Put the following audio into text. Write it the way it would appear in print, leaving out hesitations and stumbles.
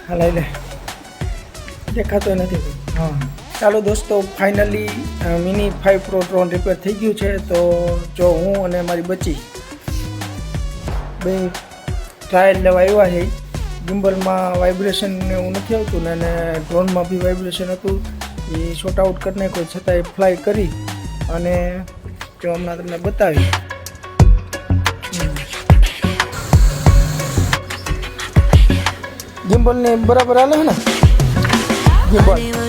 હલાઈ લે દેખાતો નથી હા ચાલો દોસ્તો finally mini 5 pro drone repair થઈ ગયું છે તો જો હું અને મારી બચ્ચી બે ટ્રાયલ લેવા આવ્યા છે ગિમ્બલમાં વાઇબ્રેશન એવું નથી આવતું ને અને ડ્રોનમાં બી વાઇબ્રેશન હતું એ શોર્ટ આઉટ કરી નાખ્યો છતાં એ ફ્લાય કરી અને જો હમણાં તમને બતાવી ગિમ્બલને બરાબર હાલે ને ગિમ્બલ